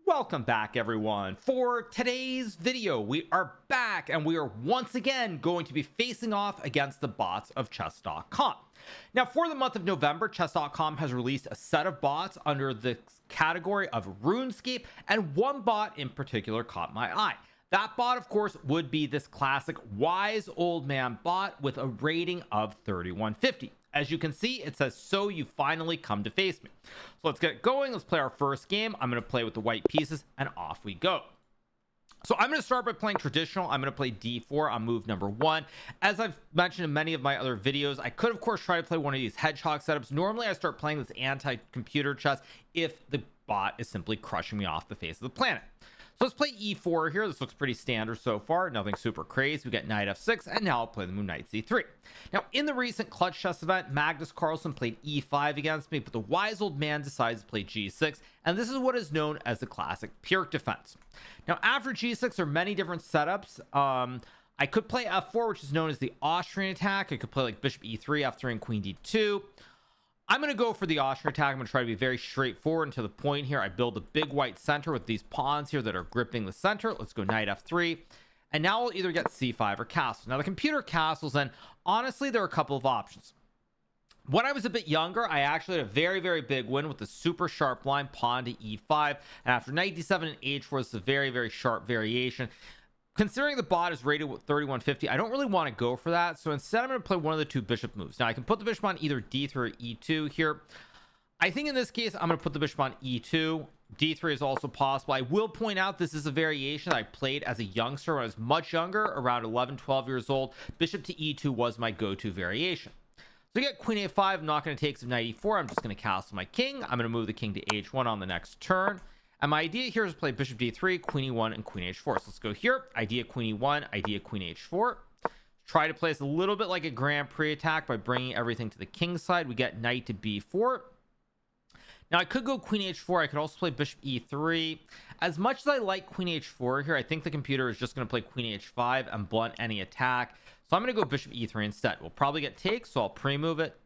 Welcome back, everyone. For today's video, we are back and we are once again going to be facing off against the bots of chess.com. Now, for the month of November, chess.com has released a set of bots under the category of Runescape, and one bot in particular caught my eye. That bot, of course, would be this classic wise old man bot with a rating of 3150. As you can see, it says, "So you finally come to face me." So let's get going. Let's play our first game. I'm going to play with the white pieces, and off we go. So I'm going to start by playing traditional. I'm going to play d4 on move number 1. As I've mentioned in many of my other videos, I could, of course, try to play one of these hedgehog setups. Normally, I start playing this anti-computer chess if the bot is simply crushing me off the face of the planet. So let's play e4 here. This looks pretty standard so far. Nothing super crazy. We get knight f6, and now I'll play the move knight c3. Now, in the recent clutch chess event, Magnus Carlsen played e5 against me, but the wise old man decides to play g6, and this is what is known as the classic Pyrrhic defense. Now, after g6, there are many different setups. I could play f4, which is known as the Austrian attack. I could play like bishop e3, f3, and queen d2. I'm going to go for the Austrian attack. I'm going to try to be very straightforward and to the point here. I build a big white center with these pawns here that are gripping the center. Let's go knight f3. And now we'll either get c5 or castle. Now, the computer castles, and honestly, there are a couple of options. When I was a bit younger, I actually had a very, very big win with the super sharp line pawn to e5. And after knight d7 and h4, it's a very, very sharp variation. Considering the bot is rated with 3150, I don't really want to go for that. So instead, I'm going to play one of the two bishop moves. Now, I can put the bishop on either d3 or e2 here. I think in this case, I'm going to put the bishop on e2. d3 is also possible. I will point out this is a variation that I played as a youngster when I was much younger, around 11, 12 years old. Bishop to e2 was my go-to variation. So we get queen a5. I'm not going to take some knight e4. I'm just going to castle my king. I'm going to move the king to h1 on the next turn. And my idea here is to play bishop d3, queen e1, and queen h4. So let's go here. Idea queen e1, idea queen h4. Try to play this a little bit like a Grand Prix attack by bringing everything to the king side. We get knight to b4. Now, I could go queen h4. I could also play bishop e3. As much as I like queen h4 here, I think the computer is just going to play queen h5 and blunt any attack. So I'm going to go bishop e3 instead. We'll probably get take, so I'll pre-move it.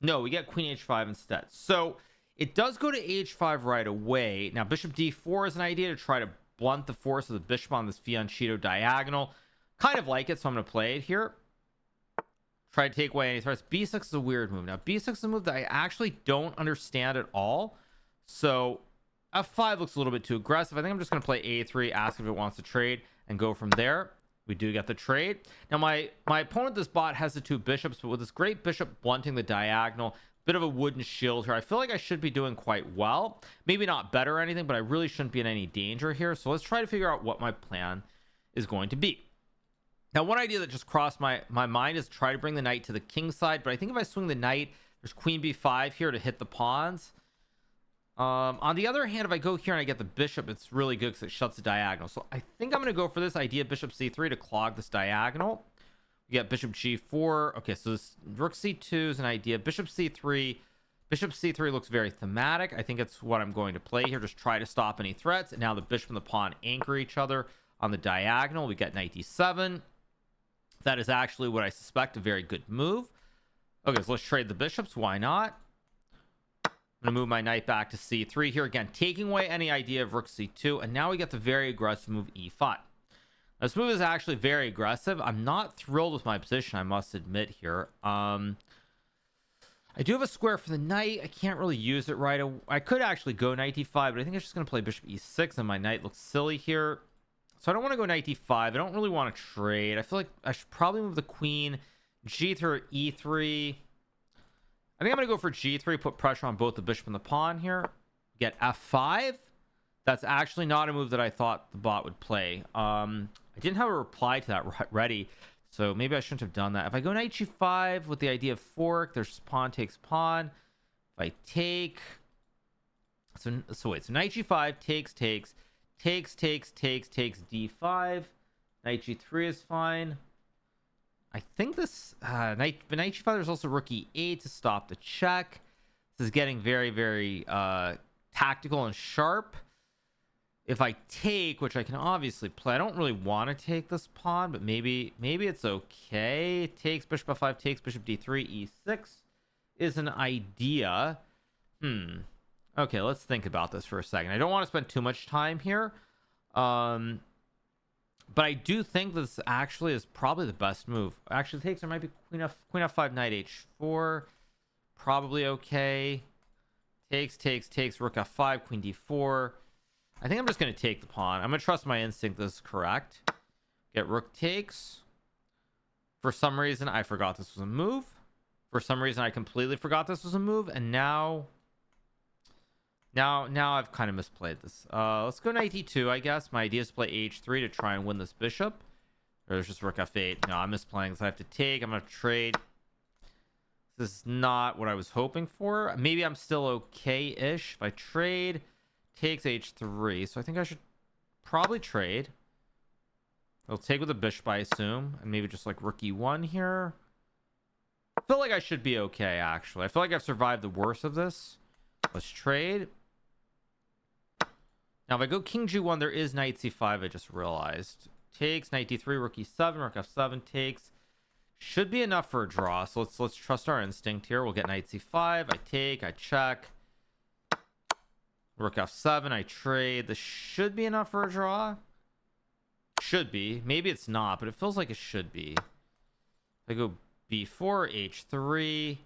No, we get queen h5 instead. So it does go to h5 right away. Now, bishop d4 is an idea to try to blunt the force of the bishop on this fianchetto diagonal. Kind of like it, so I'm going to play it here. Try to take away any threats. b6 is a weird move. Now, b6 is a move that I actually don't understand at all. So f5 looks a little bit too aggressive. I think I'm just going to play a3, ask if it wants to trade, and go from there. We do get the trade. Now, my opponent, this bot, has the two bishops, but with this great bishop blunting the diagonal, bit of a wooden shield here, I feel like I should be doing quite well. Maybe not better or anything, but I really shouldn't be in any danger here. So let's try to figure out what my plan is going to be. Now, one idea that just crossed my mind is to try to bring the knight to the king side, but I think if I swing the knight, there's queen b5 here to hit the pawns. On the other hand, if I go here and I get the bishop, it's really good because it shuts the diagonal. So I think I'm going to go for this idea, bishop c3, to clog this diagonal. We get bishop g4. Okay, so this rook c2 is an idea. Bishop c3. Bishop c3 looks very thematic. I think it's what I'm going to play here. Just try to stop any threats. And now the bishop and the pawn anchor each other on the diagonal. We get knight d7. That is actually what I suspect a very good move. Okay, so let's trade the bishops. Why not? I'm going to move my knight back to c3 here. Again, taking away any idea of rook c2. And now we get the very aggressive move e5. This move is actually very aggressive. I'm not thrilled with my position, I must admit here. I do have a square for the knight. I can't really use it right away. I could actually go knight d5, but I think I'm just going to play bishop e6, and my knight looks silly here. So I don't want to go knight d5. I don't really want to trade. I feel like I should probably move the queen, g3 or e3. I think I'm going to go for g3, put pressure on both the bishop and the pawn here. Get f5. That's actually not a move that I thought the bot would play. I didn't have a reply to that ready, so maybe I shouldn't have done that. If I go knight g5 with the idea of fork, there's pawn takes pawn. If I take... So wait, so knight g5, takes d5. Knight g3 is fine. I think this knight g5, there's also rook e8 to stop the check. This is getting very, very tactical and sharp. If I take, which I can obviously play, I don't really want to take this pawn, but maybe it's okay. Takes bishop f5, takes bishop d3, e6 is an idea. Okay, let's think about this for a second. I don't want to spend too much time here. But I do think this actually is probably the best move. Actually, it takes, there might be queen f5, knight h4. Probably okay. Takes, rook f5, queen d4. I think I'm just going to take the pawn. I'm going to trust my instinct this is correct. Get rook takes. For some reason, I forgot this was a move. For some reason, I completely forgot this was a move. And now I've kind of misplayed this. Let's go knight e2, I guess. My idea is to play h3 to try and win this bishop. Or there's just rook f8. No, I'm misplaying, so I have to take. I'm going to trade. This is not what I was hoping for. Maybe I'm still okay-ish. If I trade, takes h3. So I think I should probably trade. I'll take with the bishop, I assume. And maybe just like rook e1 here. I feel like I should be okay, actually. I feel like I've survived the worst of this. Let's trade. Now, if I go king g1, there is knight c5, I just realized. Takes, knight d3, rook e7, rook f7, takes. Should be enough for a draw. So let's trust our instinct here. We'll get knight c5. I take, I check. Rook f7, I trade. This should be enough for a draw. Should be. Maybe it's not, but it feels like it should be. I go b4, h3.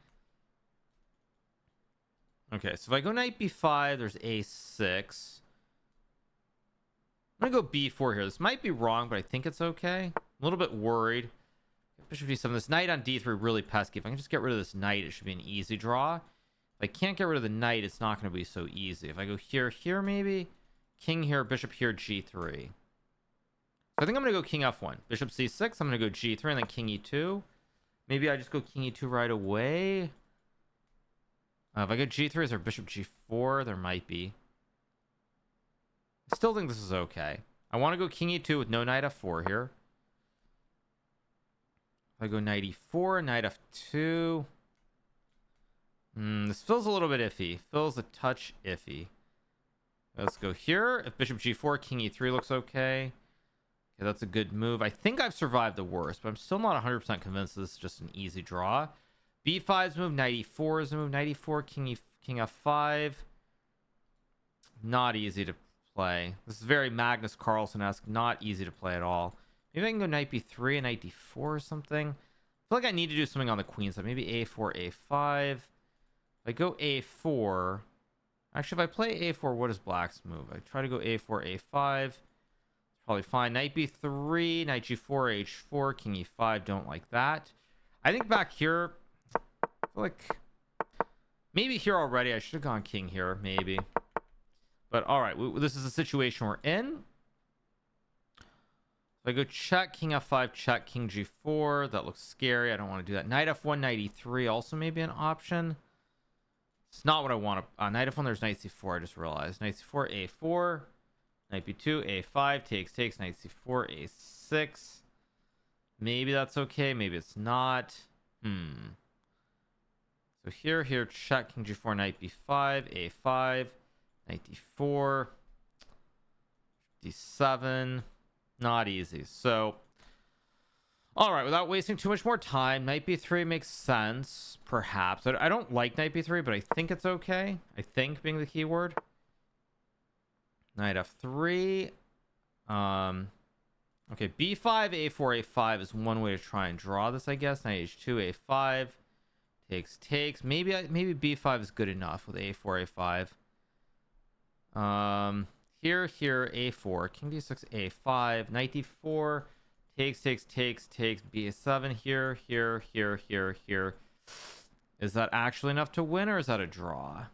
Okay, so if I go knight b5, there's a6. I'm gonna go b4 here. This might be wrong, but I think it's okay. I'm a little bit worried. Bishop d7. This knight on d3 really pesky. If I can just get rid of this knight, it should be an easy draw. If I can't get rid of the knight, it's not going to be so easy. If I go here maybe, king here, bishop here, g3. So I think I'm going to go king f1. Bishop c6. I'm going to go g3 and then king e2. Maybe I just go king e2 right away. If I go g3, is there bishop g4? There might be. I still think this is okay. I want to go king e2 with no knight f4 here. I go knight e4, knight f2. This feels a little bit iffy. Feels a touch iffy. Let's go here. If bishop g4, king e3 looks okay. Okay, that's a good move. I think I've survived the worst, but I'm still not 100% convinced this is just an easy draw. b5's move, knight e4 is a move. Knight e4, king f5. Not easy to play. This is very Magnus Carlsen-esque. Not easy to play at all. Maybe I can go knight b3 and knight d4 or something. I feel like I need to do something on the queen side. Maybe a4, a5. If I go a4... Actually, if I play a4, what is black's move? I try to go a4, a5. It's probably fine. Knight b3, knight g4, h4, king e5. Don't like that. I think back here... I feel like... Maybe here already. I should have gone king here, maybe. But alright, this is the situation we're in. So I go check, king f5, check, king g4. That looks scary. I don't want to do that. Knight f1, knight e3 also may be an option. It's not what I want to... knight f1, there's knight c4, I just realized. Knight c4, a4. Knight b2, a5, takes, knight c4, a6. Maybe that's okay. Maybe it's not. So here, check, king g4, knight b5, a5, knight d4, d7. Not easy. So, all right, without wasting too much more time, knight b3 makes sense, perhaps. I don't like knight b3, but I think it's okay. I think being the keyword. Knight f3. Okay, b5, a4, a5 is one way to try and draw this, I guess. Knight h2, a5. Takes. Maybe b5 is good enough with a4, a5. Here, a4, king d6, a5, knight d4, takes, b7, here. Is that actually enough to win, or is that a draw?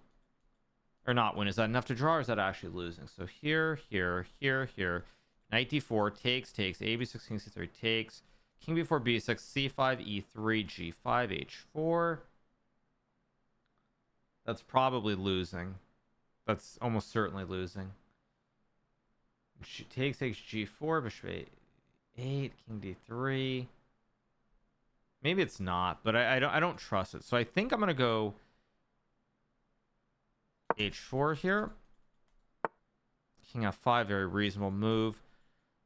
Or not win, is that enough to draw, or is that actually losing? So here, knight d4, takes, ab6, king c3, takes, king b4, b6, c5, e3, g5, h4. That's probably losing. That's almost certainly losing. She takes g4, bishop a8, king d3. Maybe it's not, but I don't trust it. So I think I'm gonna go h4 here. King f5, very reasonable move.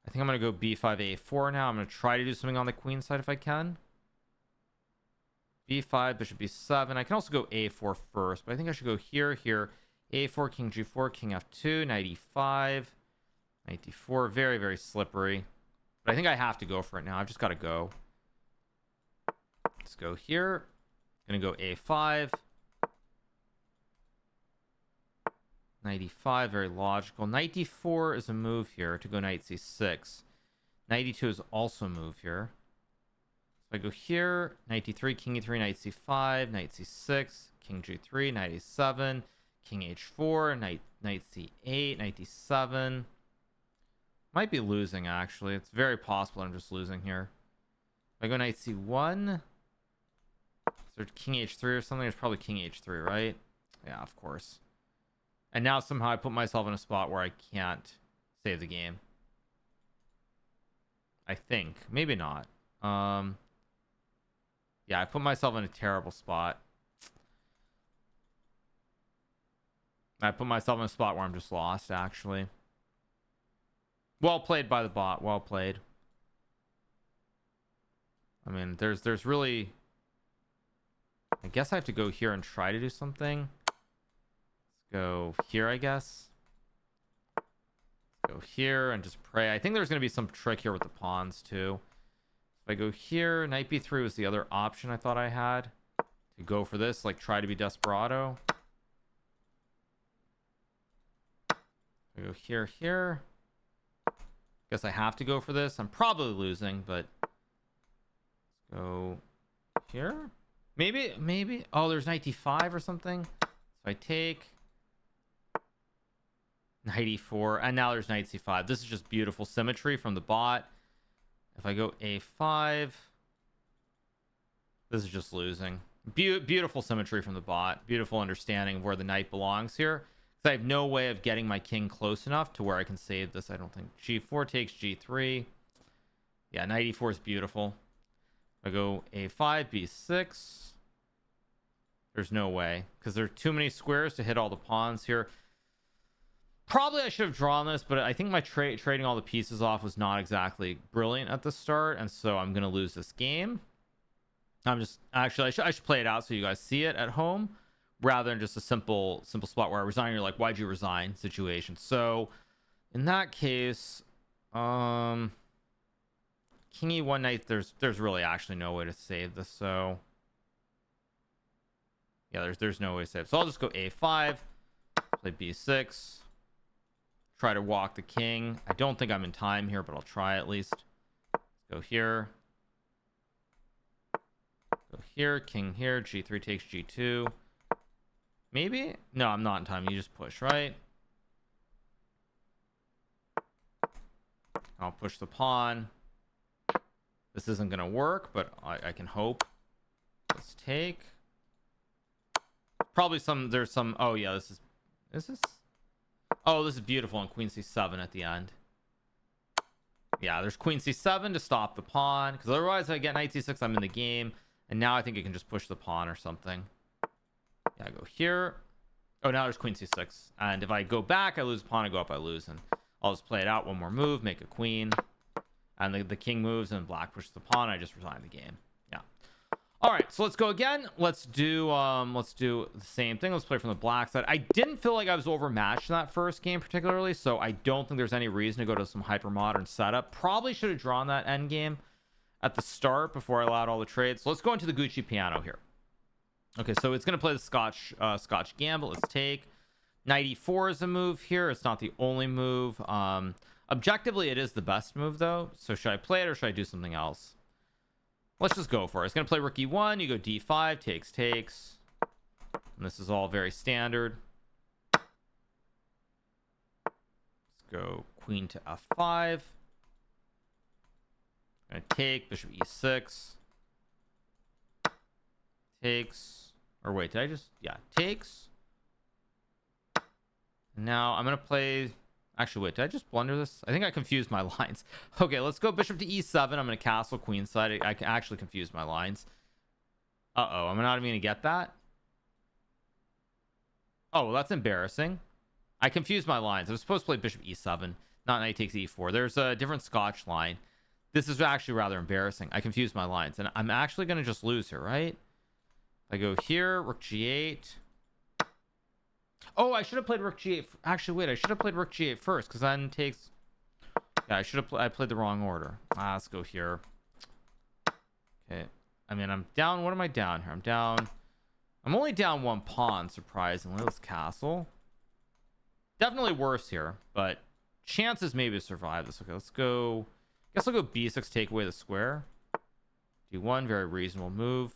I think I'm gonna go b5, a4 now. I'm gonna try to do something on the queen side if I can. b5, bishop b7. I can also go a4 first, but I think I should go here, a4, king g4, king f2, knight e5, knight d4. Very, very slippery. But I think I have to go for it now. I've just got to go. Let's go here. Gonna go a5. Knight e5, very logical. Knight d4 is a move here to go knight c6. Knight e2 is also a move here. So I go here, knight d3, king e3, knight c5, knight c6, king g3, knight a7, king h4, knight c8, knight d7. Might be losing, actually. It's very possible I'm just losing here. If I go knight c1, is there king h3 or something? It's probably king h3, right? Yeah, of course. And now somehow I put myself in a spot where I can't save the game. I think. Maybe not. Yeah, I put myself in a terrible spot. I put myself in a spot where I'm just lost, actually. Well played by the bot. Well played. I mean, there's really... I guess I have to go here and try to do something. Go here, I guess. Go here and just pray. I think there's going to be some trick here with the pawns too. If I go here, knight b3 was the other option I thought I had to go for this, like try to be desperado. I go here, here. Guess I have to go for this. I'm probably losing, but let's go here. Maybe. Oh, there's knight d5 or something. So I take knight e4, and now there's knight c5. This is just beautiful symmetry from the bot. If I go a5, this is just losing. Beautiful symmetry from the bot. Beautiful understanding of where the knight belongs here. So I have no way of getting my king close enough to where I can save this, I don't think. g4 takes g3. Yeah, knight e4 is beautiful. If I go a5, b6. There's no way, because there are too many squares to hit all the pawns here. Probably I should have drawn this, but I think my trading all the pieces off was not exactly brilliant at the start, and so I'm gonna lose this game. I'm just actually I should play it out so you guys see it at home, rather than just a simple spot where I resign. You're like, why'd you resign? Situation. So in that case, king e1 knight. There's really actually no way to save this. So yeah, there's no way to save. So I'll just go a5, play b6. Try to walk the king. I don't think I'm in time here, but I'll try at least. Let's go here. Go here. King here. G3 takes G2. Maybe? No, I'm not in time. You just push, right? I'll push the pawn. This isn't going to work, but I can hope. Let's take. Probably there's some... Oh, yeah, this is... Oh, this is beautiful on queen c7 at the end. Yeah, there's queen c7 to stop the pawn, because otherwise I get knight c6, I'm in the game. And now I think I can just push the pawn or something. Yeah, I go here. Oh, now there's queen c6. And if I go back, I lose a pawn. I go up, I lose. And I'll just play it out. One more move, make a queen. And the king moves, and black pushes the pawn. I just resign the game. Yeah. All right, so let's go again. Let's do the same thing. Let's play from the black side. I didn't feel like I was overmatched in that first game particularly, so I don't think there's any reason to go to some hypermodern setup. Probably should have drawn that end game at the start before I allowed all the trades. So let's go into the Gucci piano here. Okay, so it's going to play the Scotch Gambit. Let's take. Knight e4 is a move here. It's not the only move. Objectively, it is the best move, though. So should I play it or should I do something else? Let's just go for it. It's going to play rook e1. You go d5, takes. And this is all very standard. Let's go queen to f5. Going to take, bishop e6. Takes. Or wait, did I just... Yeah, takes. Now I'm going to play... Actually, wait, did I just blunder this? I think I confused my lines. Okay, let's go bishop to e7. I'm going to castle queenside. I can actually confuse my lines. Uh-oh, I'm not even going to get that. Oh, well, that's embarrassing. I confused my lines. I was supposed to play bishop e7, not knight takes e4. There's a different Scotch line. This is actually rather embarrassing. I confused my lines, and I'm actually going to just lose here, right? I go here, rook g8. Oh, I should have played rook g8. Actually, wait, I should have played rook g8 first, because then takes... Yeah, I should have... I played the wrong order. Let's go here. Okay. I mean, I'm down... What am I down here? I'm only down one pawn, surprisingly. Let's castle. Definitely worse here, but chances maybe to survive this. Okay, let's go... Guess I'll go b6, take away the square. d1, very reasonable move.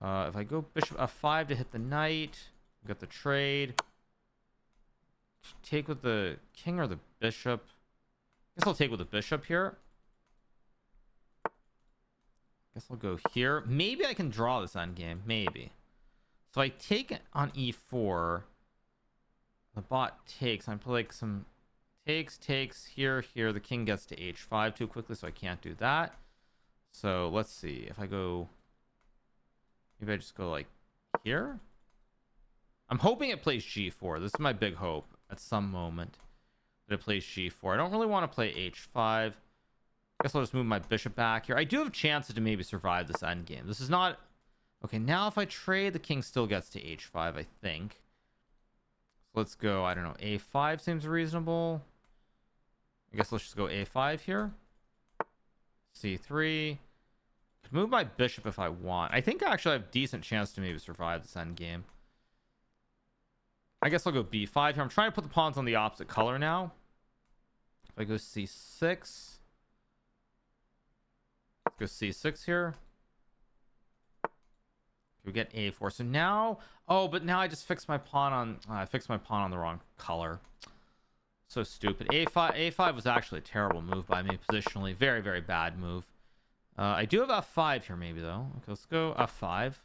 If I go bishop f5 to hit the knight, get the trade. Take with the king or the bishop. Guess I'll take with the bishop here. Guess I'll go here. Maybe I can draw this endgame. Maybe. So I take it on e4. The bot takes. I play like some takes here. The king gets to h5 too quickly, so I can't do that. So let's see. If I go... Maybe I just go like here. I'm hoping it plays g4. This is my big hope at some moment that it plays g4. I don't really want to play h5. Guess I'll just move my bishop back here. I do have chances to maybe survive this endgame. This is not... Okay, now if I trade, the king still gets to h5, I think. So let's go, I don't know, a5 seems reasonable. I guess let's just go a5 here. c3. Could move my bishop if I want. I think actually I have a decent chance to maybe survive this endgame. I guess I'll go b5 here. I'm trying to put the pawns on the opposite color now. If I go c6. Let's go c6 here. We get a4. So now... Oh, but now I just fixed my pawn on... I fixed my pawn on the wrong color. So stupid. a5 was actually a terrible move by me positionally. Very, very bad move. I do have f5 here maybe, though. Okay, let's go f5.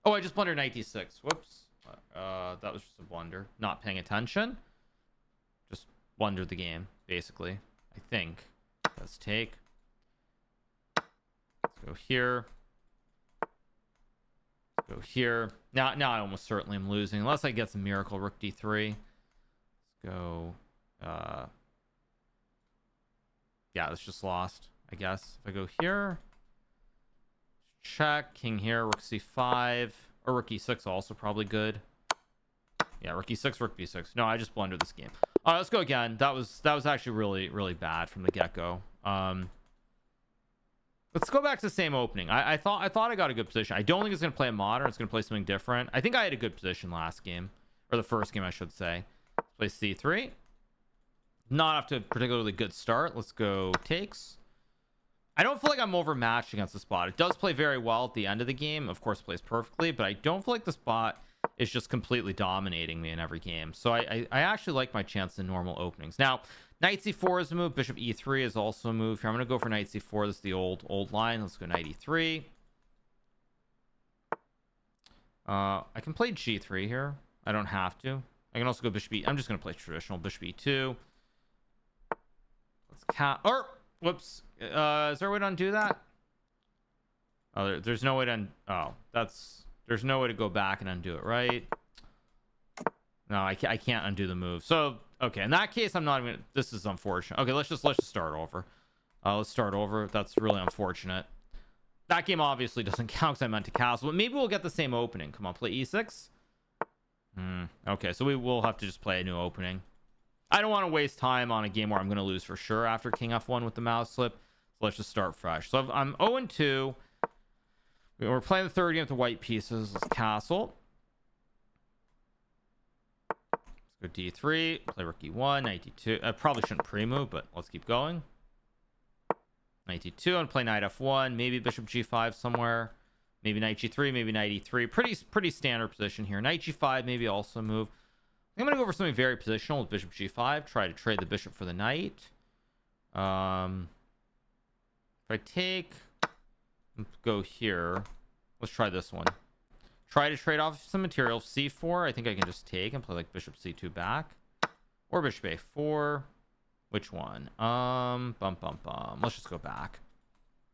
Oh, I just blundered knight d6. Whoops. That was just a blunder. Not paying attention. Just blundered the game, basically. I think. Let's take. Let's go here. Let's go here. Now I almost certainly am losing. Unless I get some miracle. Rook d3. Let's go... yeah, that's just lost, I guess. If I go here, check, king here, rook c5, or rook e6 also probably good. Yeah, rook e6, rook b6. No, I just blundered this game. All right, let's go again. That was actually really, really bad from the get-go. Let's go back to the same opening. I thought I got a good position. I don't think it's going to play a modern. It's going to play something different. I think I had a good position last game, or the first game, I should say. Let's play c3. Not off to a particularly good start. Let's go takes. I don't feel like I'm overmatched against this bot. It does play very well at the end of the game. Of course, plays perfectly, but I don't feel like this bot is just completely dominating me in every game. So I actually like my chance in normal openings. Now, knight c4 is a move. Bishop e3 is also a move here. I'm going to go for knight c4. This is the old line. Let's go knight e3. I can play g3 here. I don't have to. I can also go bishop e. I'm just going to play traditional bishop e2. Or whoops, is there a way to undo that? Oh, there's no way to there's no way to go back and undo it, right? No, I can't undo the move. So okay, in that case, I'm not even... This is unfortunate. Okay, let's just start over. Let's start over. That's really unfortunate. That game obviously doesn't count because I meant to castle, but maybe we'll get the same opening. Come on, play e6. Okay, so we will have to just play a new opening. I don't want to waste time on a game where I'm going to lose for sure after king f1 with the mouse slip. So let's just start fresh. So I'm 0-2. We're playing the third game with the white pieces. Let's castle. Let's go d3. Play rook e1, knight d2. I probably shouldn't pre-move, but let's keep going. Knight d2 and play knight f1. Maybe bishop g5 somewhere. Maybe knight g3. Maybe knight e3. Pretty standard position here. Knight g5 maybe also move. I'm going to go for something very positional with bishop g5. Try to trade the bishop for the knight. If I take... Go here. Let's try this one. Try to trade off some material. c4. I think I can just take and play like bishop c2 back. Or bishop a4. Which one? Let's just go back.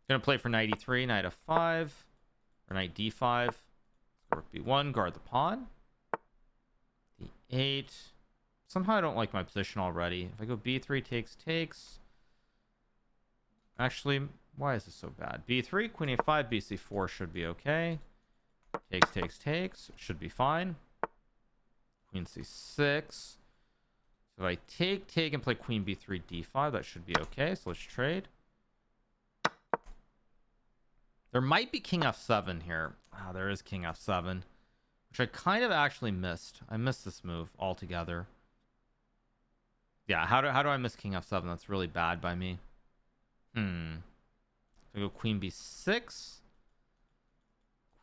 Going to play for knight e3, knight f5. Or knight d5. Rook b1. Guard the pawn. d8. Somehow I don't like my position already. If I go b3, takes. Actually, why is this so bad? b3, queen a5, bc4 should be okay. Takes. Should be fine. Queen c6. So if I take and play queen b3 d5, that should be okay. So let's trade. There might be king f7 here. Ah, there is king f7, which I kind of actually missed. I missed this move altogether. Yeah, how do I miss king f7? That's really bad by me. So I go queen b6,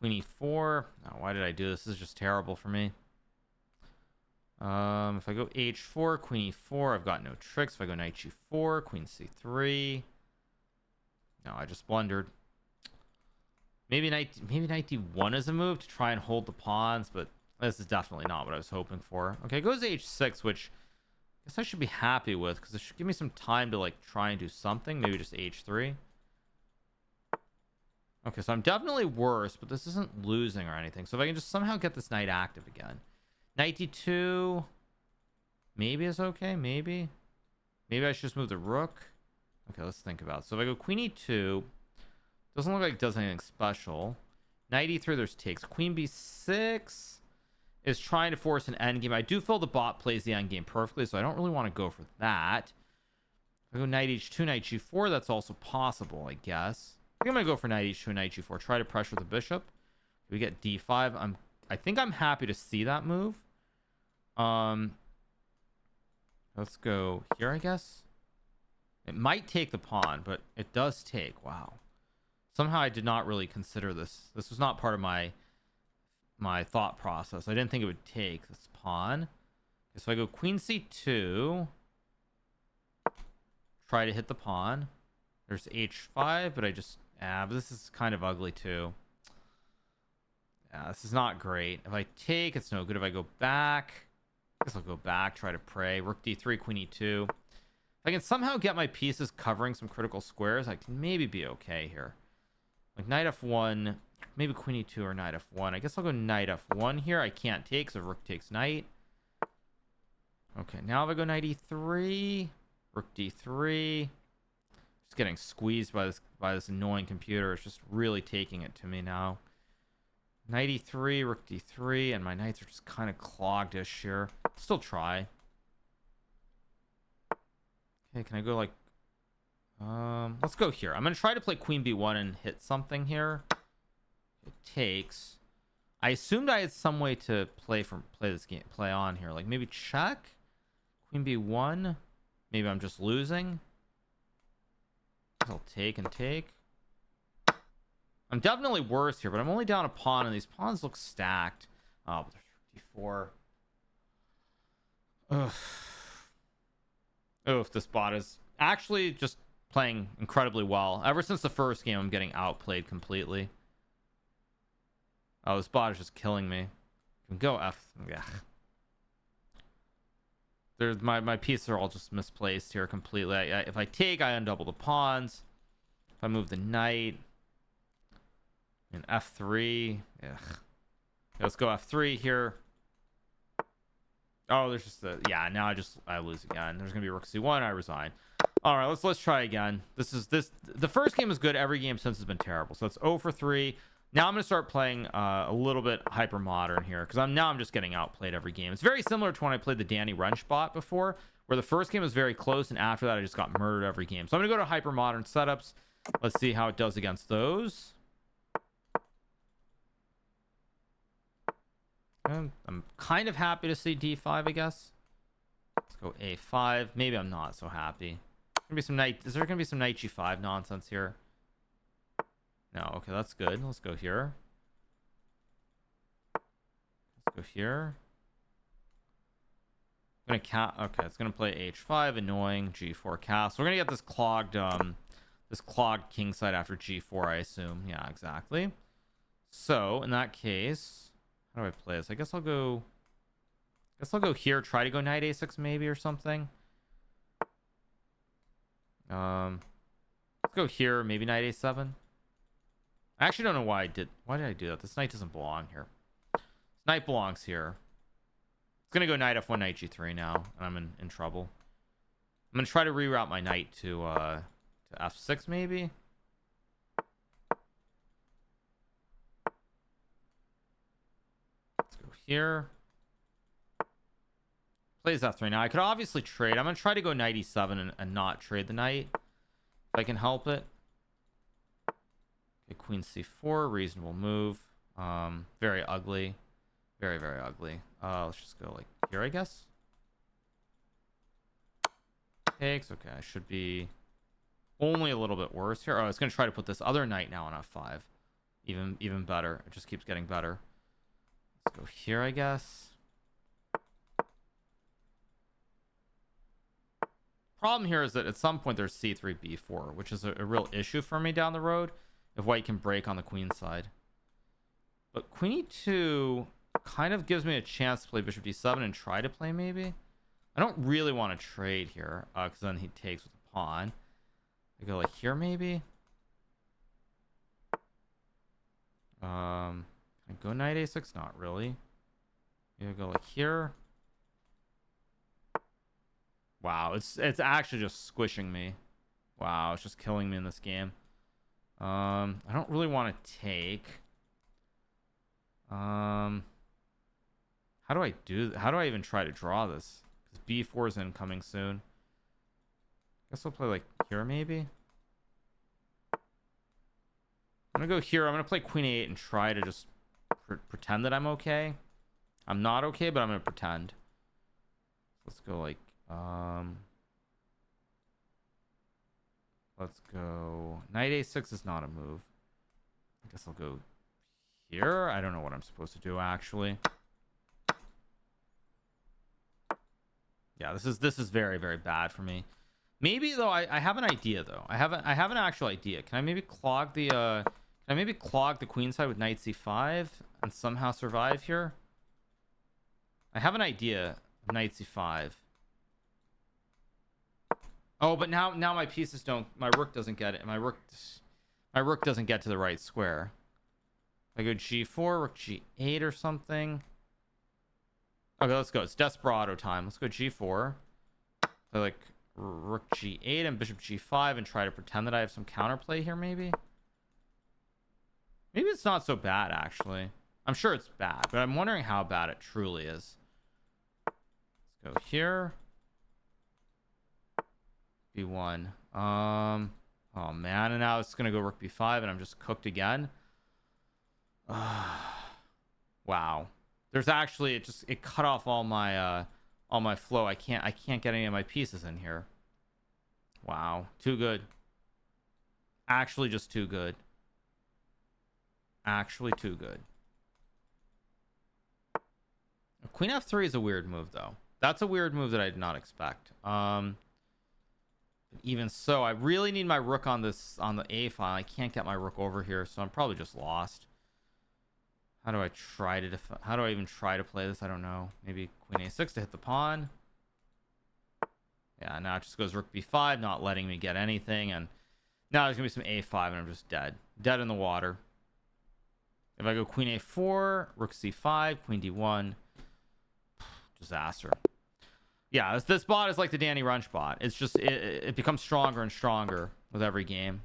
queen e4. Oh, why did I do this? This is just terrible for me. If I go h4, queen e4, I've got no tricks. If I go knight g4, queen c3. No, I just blundered. Maybe knight d1 is a move to try and hold the pawns, but this is definitely not what I was hoping for. Okay, it goes h6, which I guess I should be happy with, because it should give me some time to like try and do something. Maybe just h3. Okay, so I'm definitely worse, but this isn't losing or anything. So if I can just somehow get this knight active again. Knight d2 maybe is okay. Maybe I should just move the rook. Okay, let's think about it. So if I go queen e2, doesn't look like it does anything special. Knight e3, there's takes. Queen b6 is trying to force an endgame. I do feel the bot plays the endgame perfectly, so I don't really want to go for that. If I go knight h2, knight g4, that's also possible, I guess. I think I'm gonna go for knight h2 and knight g4. Try to pressure the bishop. We get d5. I think I'm happy to see that move. Let's go here, I guess. It might take the pawn, but it does take. Wow. Somehow I did not really consider this. This was not part of my thought process. I didn't think it would take this pawn. Okay, so I go queen c2. Try to hit the pawn. There's h5, but I just... but this is kind of ugly too. Yeah, this is not great. If I take, it's no good. If I go back, I guess I'll go back, try to pray. Rook d3, queen e2. If I can somehow get my pieces covering some critical squares, I can maybe be okay here. Like knight f1, maybe queen e2 or knight f1. I guess I'll go knight f1 here. I can't take, so rook takes knight. Okay, now if I go knight e3, rook d3. Just getting squeezed by this annoying computer. It's just really taking it to me now. Knight e3, rook d3, and my knights are just kind of clogged-ish here. Still try. Okay, can I go like... let's go here. I'm going to try to play queen b1 and hit something here. It takes. I assumed I had some way to play on here. Like maybe check? Queen b1? Maybe I'm just losing? I'll take and take. I'm definitely worse here, but I'm only down a pawn, and these pawns look stacked. Oh, but there's d4. Ugh. Oof, this bot is actually just playing incredibly well. Ever since the first game, I'm getting outplayed completely. Oh, this bot is just killing me. Can go F. Yeah. There's my pieces are all just misplaced here completely. If I take, I undouble the pawns. If I move the knight and f3, let's go f3 here. Oh, there's just now I lose again. There's gonna be rook c1. I resign. All right, let's try again. The first game was good. Every game since has been terrible. So it's 0 for 3. Now I'm gonna start playing a little bit Hypermodern here, because I'm just getting outplayed every game. It's very similar to when I played the Danny Wrench bot before, where the first game was very close, and after that I just got murdered every game. So I'm gonna go to Hypermodern setups. Let's see how it does against those. And I'm kind of happy to see d5, I guess. Let's go a5. Maybe I'm not so happy. Is there gonna be some knight g5 nonsense here? No. Okay, that's good. Let's go here. Let's go here. I'm gonna okay, it's gonna play h5, annoying. G4 castle. We're gonna get this clogged king side after g4, I assume. Yeah, exactly. So in that case, how do I play this? I guess I'll go here. Try to go knight a6 maybe or something. Let's go here. Maybe knight a7. I actually don't know why did I do that? This knight doesn't belong here. This knight belongs here. It's gonna go knight f1, knight g3 now, and I'm in trouble. I'm gonna try to reroute my knight to f6 maybe. Let's go here. plays f3. Now I could obviously trade. I'm gonna try to go knight e7 and not trade the knight if I can help it. Okay, queen c4, reasonable move. Very ugly, very, very ugly. Let's just go like here, I guess. Takes. Okay, I should be only a little bit worse here. Oh, I was gonna try to put this other knight now on f5. Even better. It just keeps getting better. Let's go here, I guess. Problem here is that at some point there's c3 b4, which is a real issue for me down the road if white can break on the queen side. But queen e2 kind of gives me a chance to play bishop d7 and try to play maybe. I don't really want to trade here because then he takes with the pawn. I go like here maybe. I go knight a6, not really. Maybe go like here. Wow, it's actually just squishing me. Wow, it's just killing me in this game. I don't really want to take. How do I even try to draw this? Because b4 is incoming soon. Guess I'll play like here maybe. I'm gonna go here. I'm gonna play queen a8 and try to just pretend that I'm okay. I'm not okay, but I'm gonna pretend. Let's go like let's go knight a6 is not a move. I guess I'll go here. I don't know what I'm supposed to do actually. Yeah, this is very, very bad for me. Maybe though I have an idea though. I have an actual idea. Can I maybe clog the queen side with knight c5 and somehow survive here? I have an idea of knight c5. Oh, but now my pieces don't, my rook doesn't get it. My rook doesn't get to the right square. If I go g4, rook g8 or something. Okay, let's go. It's desperado time. Let's go g4. Play like rook g8 and bishop g5 and try to pretend that I have some counterplay here maybe. Maybe it's not so bad actually. I'm sure it's bad, but I'm wondering how bad it truly is. Let's go here. b1. Oh man, and now it's gonna go rook b5 and I'm just cooked again. Wow. There's actually it cut off all my flow. I can't get any of my pieces in here. Wow, too good. Actually just too good. Actually too good. Queen f3 is a weird move though. That's a weird move that I did not expect. Even so, I really need my rook on the a file. I can't get my rook over here, so I'm probably just lost. How do I even try to play this? I don't know. Maybe queen a6 to hit the pawn. Yeah, now it just goes rook b5, not letting me get anything, and now there's gonna be some a5 and I'm just dead in the water. If I go queen a4, rook c5, queen d1, disaster. Yeah, this bot is like the Danny Runch bot. It's just it becomes stronger and stronger with every game.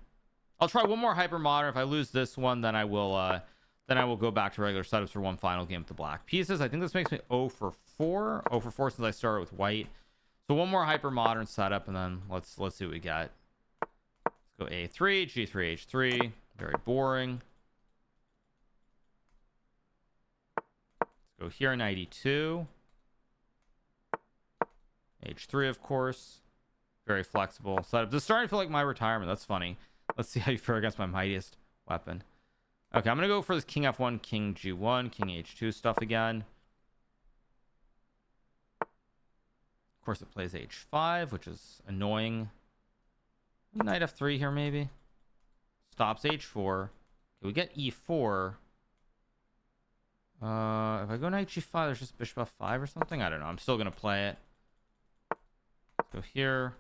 I'll try one more Hypermodern. If I lose this one, then I will go back to regular setups for one final game with the black pieces. I think this makes me 0 for 4. 0 for 4 since I started with white. So one more Hypermodern setup, and then let's see what we get. Let's go a3, g3, h3. Very boring. Let's go here, knight e2. h3, of course. Very flexible setup. This is starting to feel like my retirement. That's funny. Let's see how you fare against my mightiest weapon. Okay, I'm gonna go for this king f1, king g1, king h2 stuff again. Of course, it plays h5, which is annoying. Knight f3 here, maybe. Stops h4. Okay, we get e4. If I go knight g5, there's just bishop f5 or something. I don't know. I'm still gonna play it. Let's go here.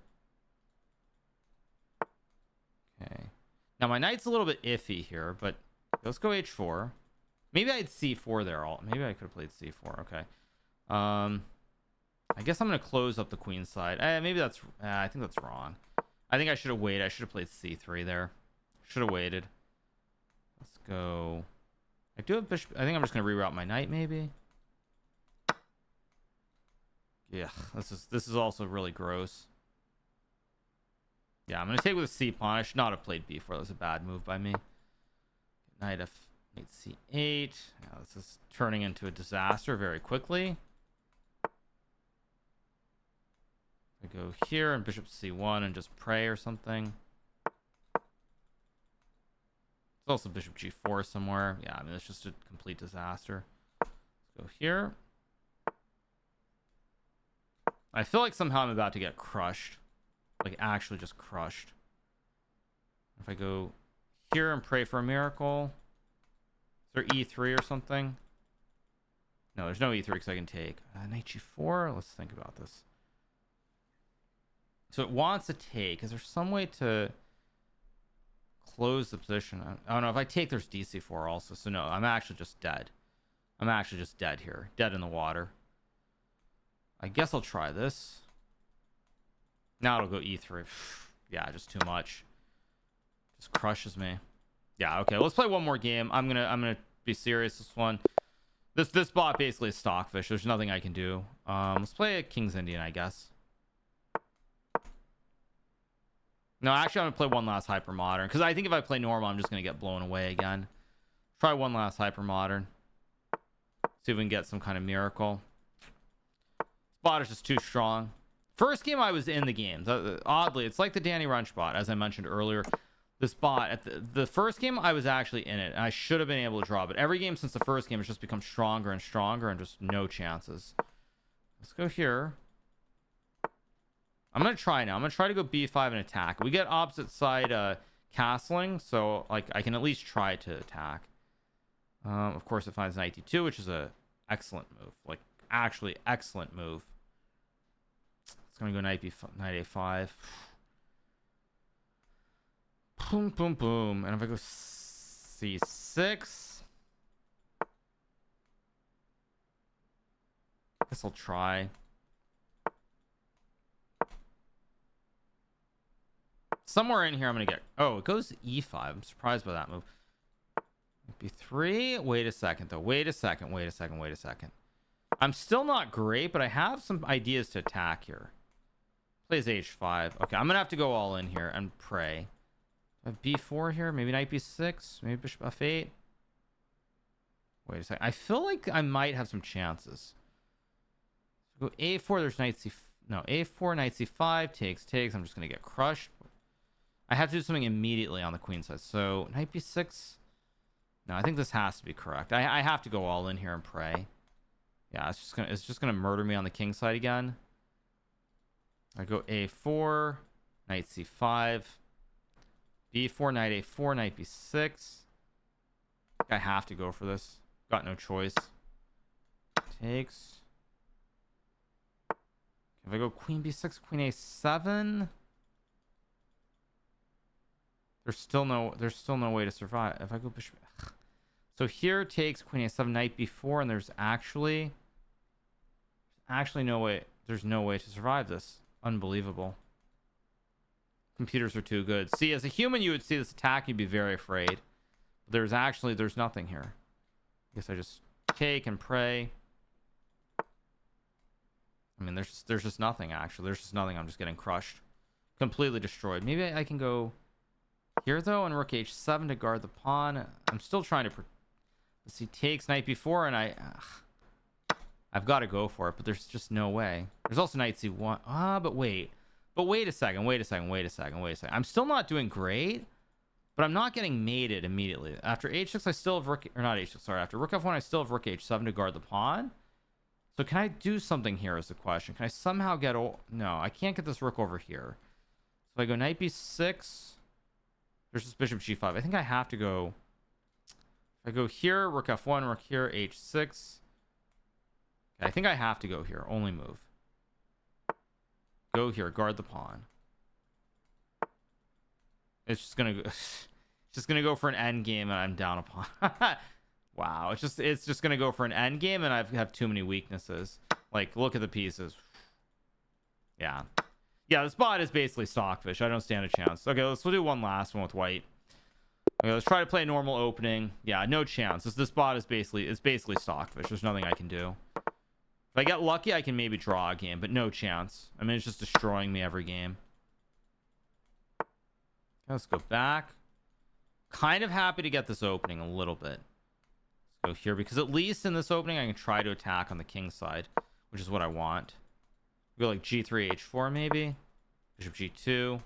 Okay. Now my knight's a little bit iffy here, but let's go h4. Maybe I had c4 there. Maybe I could have played c4. Okay. I guess I'm gonna close up the queen side. Maybe that's. I think that's wrong. I think I should have waited. I should have played c3 there. Should have waited. Let's go. I do have bishop. I think I'm just gonna reroute my knight. Maybe. Yeah, this is also really gross. Yeah, I'm gonna take with a C pawn. I should not have played b4. That was a bad move by me. Knight f8 c8. Yeah, this is turning into a disaster very quickly. I go here and bishop c1 and just pray or something. There's also bishop g4 somewhere. Yeah, I mean, it's just a complete disaster. Let's go here. I feel like somehow I'm about to get crushed. Like, actually just crushed. If I go here and pray for a miracle. Is there e3 or something? No, there's no e3 because I can take. Knight g4. Let's think about this. So it wants to take. Is there some way to close the position? I don't know. If I take, there's dc4 also. So no, I'm actually just dead. I'm actually just dead here. Dead in the water. I guess I'll try this. Now it'll go e3. Yeah, just too much. Just crushes me. Yeah, okay. Let's play one more game. I'm gonna be serious this one. This bot basically is stockfish. There's nothing I can do. Let's play a King's Indian, I guess. No, actually, I'm gonna play one last Hypermodern because I think if I play normal, I'm just gonna get blown away again. Try one last Hypermodern. See if we can get some kind of miracle. This bot is just too strong. First game I was in the game. Oddly, it's like the Danny Runch bot, as I mentioned earlier. This bot at the first game I was actually in it, and I should have been able to draw. But every game since the first game has just become stronger and stronger, and just no chances. Let's go here. I'm gonna try now. I'm gonna try to go b5 and attack. We get opposite side castling, so like I can at least try to attack. Of course, it finds knight d2, which is a excellent move. Like actually excellent move. It's gonna go knight a5. Boom, boom, boom. And if I go c6, I guess I'll try. Somewhere in here, I'm going to get... Oh, it goes e5. I'm surprised by that move. b3. Wait a second, though. Wait a second. I'm still not great, but I have some ideas to attack here. Plays h5. Okay, I'm going to have to go all in here and pray. I have b4 here. Maybe knight b6. Maybe bishop f8. Wait a second. I feel like I might have some chances. Go a4. There's knight c... No, a4, knight c5. Takes. I'm just going to get crushed. I have to do something immediately on the queen side. So knight b6. No, I think this has to be correct. I have to go all in here and pray. Yeah, it's just gonna murder me on the king side again. I go a4, knight c5, b4, knight a4, knight b6. I have to go for this. Got no choice. Takes. If I go queen b6, queen a7. There's still no way to survive. If I go bishop... So here takes queen a7, knight b4, and there's actually no way. There's no way to survive this. Unbelievable. Computers are too good. See, as a human, you would see this attack, you'd be very afraid. There's nothing here. I guess I just take and pray. I mean, there's just nothing, actually. There's just nothing. I'm just getting crushed. Completely destroyed. Maybe I can go... Here though, and rook h7 to guard the pawn. I'm still trying to... Let's see, takes knight b4, and I've got to go for it, but there's just no way. There's also knight c1. But wait a second. I'm still not doing great, but I'm not getting mated immediately. After h6, I still have rook... Or not h6, sorry. After rook f1, I still have rook h7 to guard the pawn. So can I do something here is the question. Can I somehow get... No, I can't get this rook over here. So I go knight b6... There's this bishop g5. I think I have to go... If I go here, rook f1, rook here, h6. Okay, I think I have to go here. Only move. Go here, guard the pawn. It's just gonna go... It's just gonna go for an end game, and I'm down a pawn. Wow, it's just gonna go for an end game, and I have too many weaknesses. Like, look at the pieces. Yeah. Yeah, this bot is basically stockfish. I don't stand a chance. Okay, we'll do one last one with white. Okay, let's try to play a normal opening. Yeah, no chance. This bot is basically stockfish. There's nothing I can do. If I get lucky, I can maybe draw a game, but no chance. I mean, it's just destroying me every game. Let's go back. Kind of happy to get this opening a little bit. Let's go here, because at least in this opening, I can try to attack on the king side, which is what I want. Go like G3, H4 maybe. Bishop G2.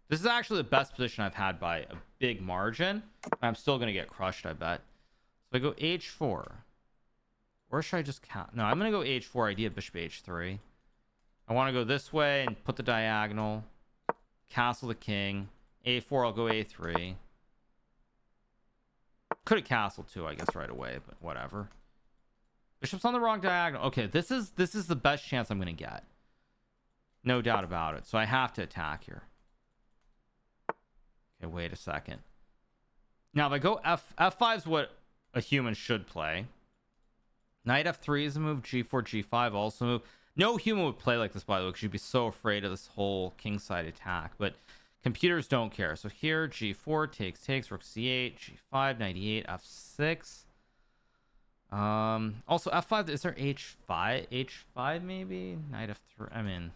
This is actually the best position I've had by a big margin. I'm still going to get crushed, I bet. So I go H4. Or should I just count? No, I'm going to go H4 idea, Bishop H3. I want to go this way and put the diagonal. Castle the king. A4, I'll go A3. Could have castled too, I guess, right away, but whatever. Bishop's on the wrong diagonal. Okay, this is the best chance I'm going to get. No doubt about it. So I have to attack here. Okay, wait a second. Now, if I go F5 is what a human should play. Knight F3 is a move. G4, G5 also move. No human would play like this, by the way, because you'd be so afraid of this whole kingside attack. But computers don't care. So here, G4 takes, rook C8, G5, knight E8, F6. Also F5, is there H5 maybe? Knight F3, I mean,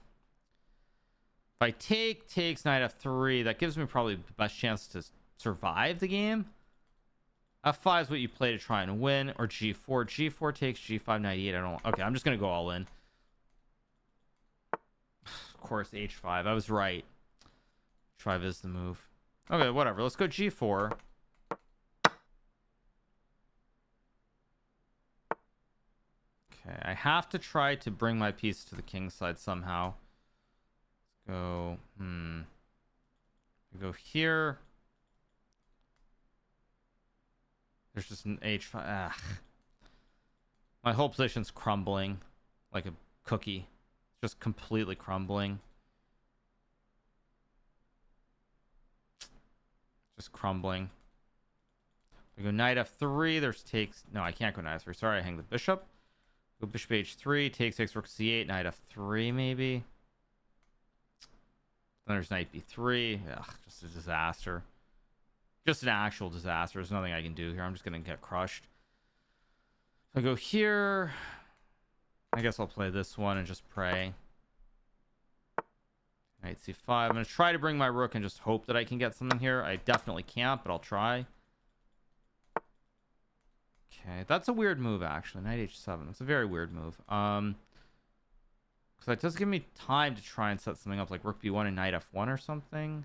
if I takes knight F3, that gives me probably the best chance to survive the game. F5 is what you play to try and win, or G4 takes, G5, knight E8, I don't, okay, I'm just gonna go all in. Of course, H5, I was right. H5 is the move. Okay, whatever, let's go G4. Okay, I have to try to bring my piece to the king side somehow. Let's go, we go here. There's just an H5. Ugh. My whole position's crumbling like a cookie. Just completely crumbling. Just crumbling. We go knight F3. There's takes. No, I can't go knight F3. Sorry, I hang the bishop. Go bishop H3. Takes rook C8. Knight F3 maybe. Then there's knight B3. Ugh, just a disaster. Just an actual disaster. There's nothing I can do here. I'm just going to get crushed. So I go here. I guess I'll play this one and just pray. Knight C5. I'm going to try to bring my rook and just hope that I can get something here. I definitely can't, but I'll try. Okay, that's a weird move, actually. Knight H7. It's a very weird move. Because that does give me time to try and set something up like rook B1 and knight F1 or something.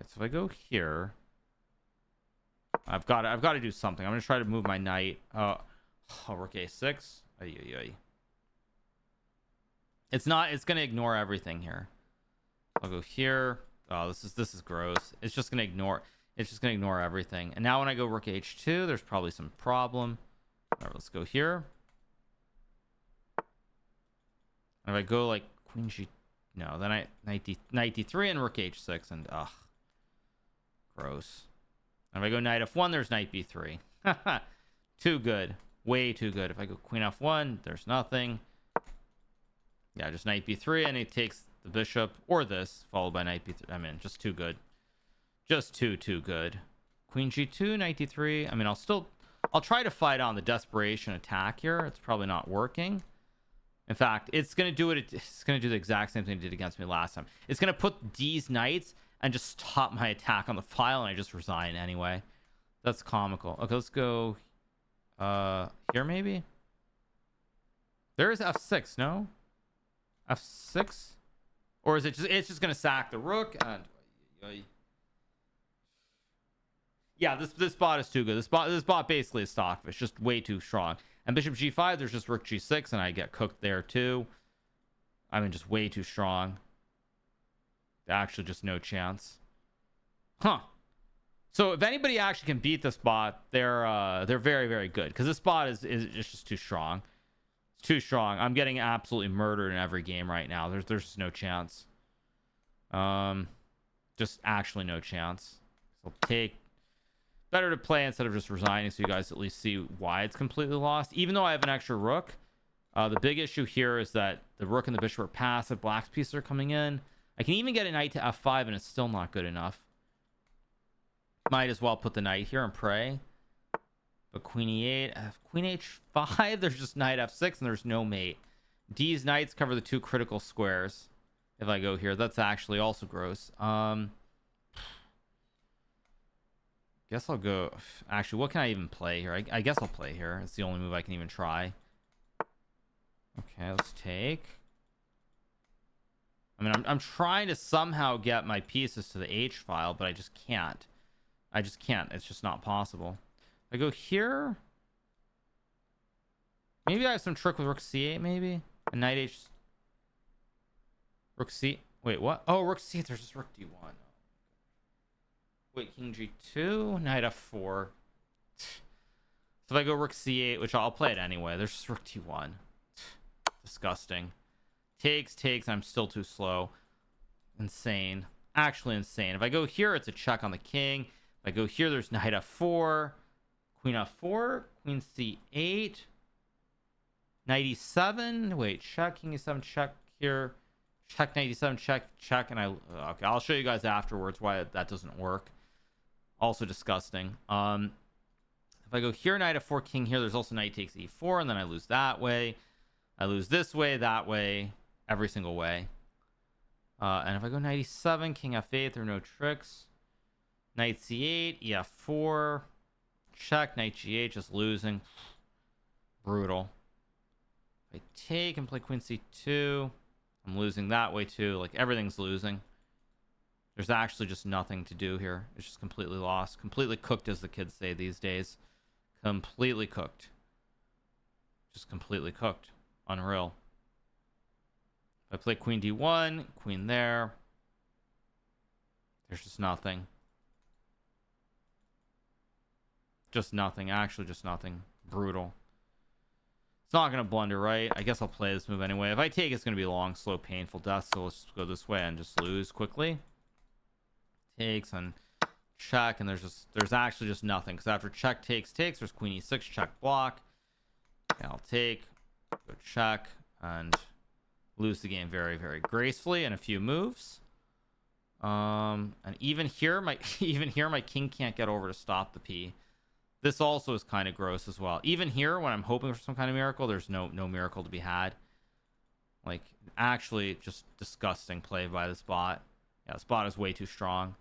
Right, so if I go here, I've got to do something. I'm going to try to move my knight. Rook A6. It's going to ignore everything here. I'll go here. Oh, this is gross. It's just going to ignore everything. And now when I go rook H2, there's probably some problem. All right, let's go here. And if I go like queen G, no, then knight D3 and rook H6, and gross. And if I go knight F1, there's knight B3. Too good. Way too good. If I go queen F1, there's nothing. Yeah, just knight B3, and he takes the bishop, or this, followed by knight B3. I mean, just too good. Just too good. Queen G2, knight D3. I mean, I'll try to fight on the desperation attack here. It's probably not working. In fact, it's going to do the exact same thing it did against me last time. It's going to put these knights and just stop my attack on the file, and I just resign anyway. That's comical. Okay, let's go here maybe. There is F6, no? F6? Or is it just, it's just going to sack the rook and yeah, this bot is too good. This bot basically is stockfish, just way too strong. And bishop G5, there's just rook G6, and I get cooked there too. I mean, just way too strong. Actually, just no chance. Huh. So if anybody actually can beat this bot, they're very, very good, because this bot is just too strong. It's too strong. I'm getting absolutely murdered in every game right now. There's just no chance. Just actually no chance. So better to play instead of just resigning, so you guys at least see why it's completely lost. Even though I have an extra rook, the big issue here is that the rook and the bishop are passive. Black's pieces are coming in. I can even get a knight to F5, and it's still not good enough. Might as well put the knight here and pray. But queen e8, queen h5, there's just knight f6 and there's no mate. D's knights cover the two critical squares. If I go here, that's actually also gross. Guess I'll go. Actually, what can I even play here? I guess I'll play here. It's the only move I can even try. Okay, let's take. I mean, I'm trying to somehow get my pieces to the H file, but I just can't. I just can't. It's just not possible. I go here. Maybe I have some trick with rook c8, maybe? A knight h... Rook c... Wait, what? Oh, rook c8. There's just rook d1. Wait, king g2, knight f4. So if I go rook c8, which I'll play it anyway, there's just rook d1. Disgusting. Takes. I'm still too slow. Insane. Actually insane. If I go here, it's a check on the king. If I go here, there's knight f4. Queen f4. Queen c8. Knight e7. Wait, check. King e7, check here. Check, knight e7, check. And okay, I'll show you guys afterwards why that doesn't work. Also disgusting. If I go here, knight f4, king here, there's also knight takes e4, and then I lose that way. I lose this way, that way, every single way. And if I go knight e7, king f8, there are no tricks. Knight c8, ef4, check, knight g8, just losing. Brutal. If I take and play queen c2, I'm losing that way too. Like, everything's losing. There's actually just nothing to do here. It's just completely lost. Completely cooked, as the kids say these days. Completely cooked. Just completely cooked. Unreal. If I play queen d1, queen there. There's just nothing. Just nothing. Actually, just nothing. Brutal. It's not going to blunder, right? I guess I'll play this move anyway. If I take, it's going to be a long, slow, painful death. So let's go this way and just lose quickly. Takes and check, and there's actually just nothing, because after check takes, there's queen e6, check block. Okay, I'll take, go check, and lose the game very, very gracefully in a few moves. And even here my king can't get over to stop the p. This also is kind of gross as well. Even here, when I'm hoping for some kind of miracle, there's no miracle to be had. Like, actually just disgusting play by this bot. Yeah, this bot is way too strong.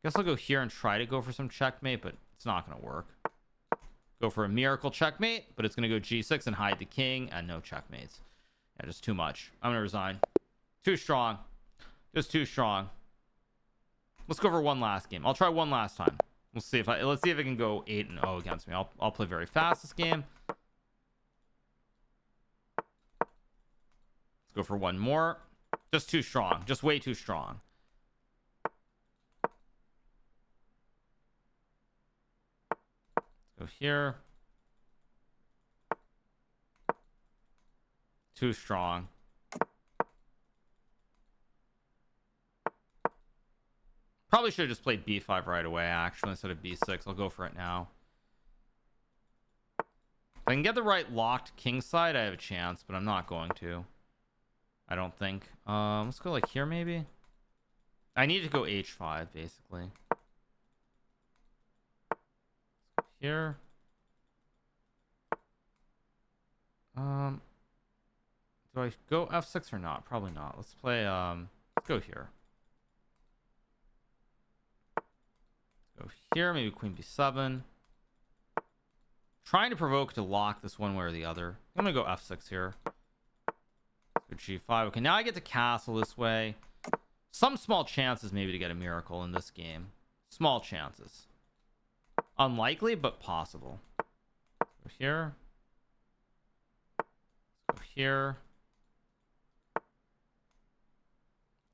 Guess I'll go here and try to go for some checkmate, but it's not going to work. Go for a miracle checkmate, but it's going to go g6 and hide the king, and no checkmates. Yeah, just too much. I'm going to resign. Too strong. Just too strong. Let's go for one last game. I'll try one last time. Let's see if I can go 8-0 against me. I'll play very fast this game. Let's go for one more. Just too strong. Just way too strong. Go here. Too strong. Probably should have just played b5 right away, actually, instead of b6. I'll go for it now. If I can get the right locked king side, I have a chance, but I'm not going to. I don't think. Let's go like here, maybe. I need to go h5, basically. Here. Do I go f6 or not? Probably not. Let's play, let's go here. Go here, maybe queen b7. Trying to provoke to lock this one way or the other. I'm gonna go f6 here. Go g5. Okay, now I get to castle this way. Some small chances maybe to get a miracle in this game. Small chances. Unlikely, but possible. Go here. Go here.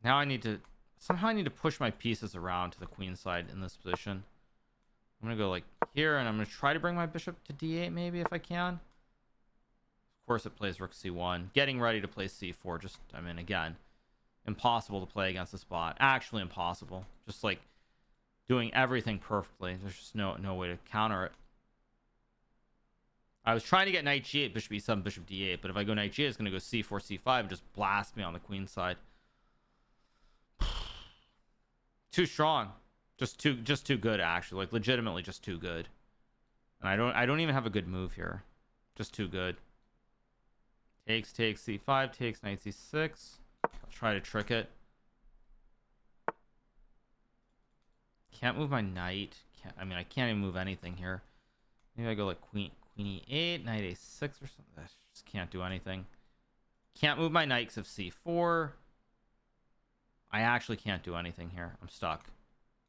Now I need to... Somehow I need to push my pieces around to the queen side in this position. I'm going to go like here, and I'm going to try to bring my bishop to d8 maybe if I can. Of course it plays rook c1. Getting ready to play c4. Just, I mean, again, impossible to play against this bot. Actually impossible. Just like doing everything perfectly. There's just no way to counter it. I was trying to get knight g8, bishop e7, bishop d8, but if I go knight g8, it's going to go c4, c5, and just blast me on the queen side. Too strong. Just too good, actually. Like, legitimately just too good. And I don't even have a good move here. Just too good. Takes c5, takes knight c6. I'll try to trick it. Can't move my knight. I mean, I can't even move anything here. Maybe I go like queen e8, knight a6 or something. I just can't do anything. Can't move my knight because of c4. I actually can't do anything here. I'm stuck.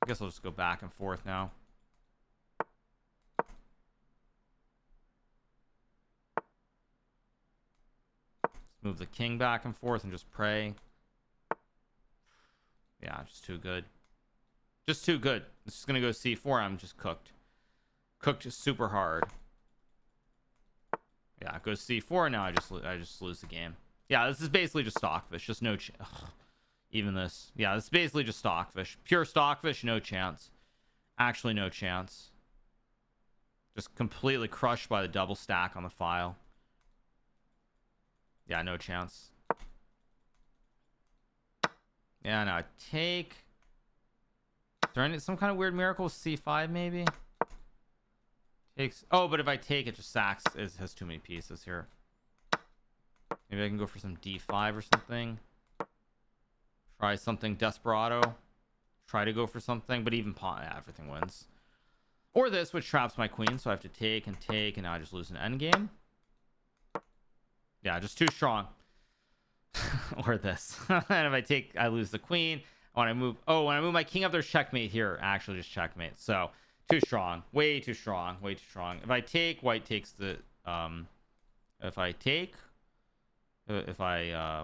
I guess I'll just go back and forth now. Let's move the king back and forth and just pray. Yeah, just too good. Just too good. This is gonna go c4. I'm just cooked. Cooked super hard. Yeah, it goes c4. Now I just lose the game. Yeah, this is basically just stockfish. Just no even this. Yeah, this is basically just stockfish. Pure stockfish. No chance. Actually, no chance. Just completely crushed by the double stack on the file. Yeah, no chance. Yeah, no, I take. Is there some kind of weird miracle with c5 maybe? Takes. Oh, but if I take it, just sacks. It has too many pieces here. Maybe I can go for some d5 or something. Try something desperado. Try to go for something, but even pawn, everything wins. Or this, which traps my queen, so I have to take, and now I just lose an endgame. Yeah, just too strong. Or this. And if I take, I lose the queen. When I move my king up, there's checkmate here. Actually, just checkmate. So too strong. Way too strong. Way too strong. If I take, white takes the. If I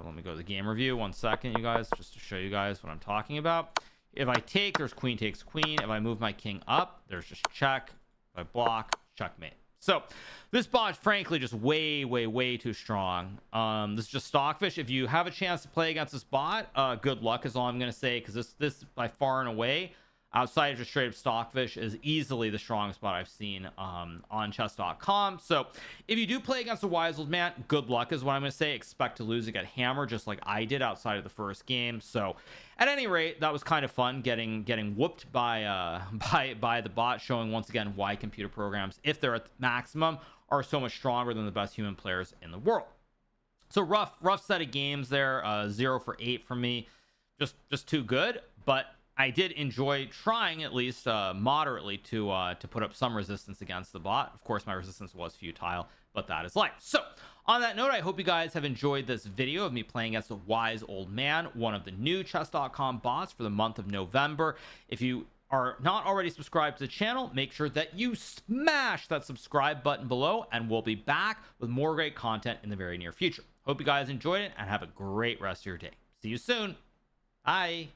let me go to the game review 1 second, you guys, just to show you guys what I'm talking about. If I take, there's queen takes queen. If I move my king up, there's just check. If I block, checkmate. So this bot, frankly, just way too strong. This is just stockfish. If you have a chance to play against this bot, good luck is all I'm gonna say, because this by far and away, outside of just straight up stockfish, is easily the strongest bot I've seen on chess.com. So if you do play against a wise old man, good luck is what I'm gonna say. Expect to lose and get hammered just like I did outside of the first game. So at any rate, that was kind of fun getting whooped by the bot, showing once again why computer programs, if they're at the maximum, are so much stronger than the best human players in the world. So rough set of games there. 0 for 8 for me. Just too good, but I did enjoy trying at least moderately to put up some resistance against the bot. Of course, my resistance was futile, but that is life. So on that note, I hope you guys have enjoyed this video of me playing against a wise old man, one of the new chess.com bots for the month of November. If you are not already subscribed to the channel, make sure that you smash that subscribe button below, and we'll be back with more great content in the very near future. Hope you guys enjoyed it and have a great rest of your day. See you soon. Bye.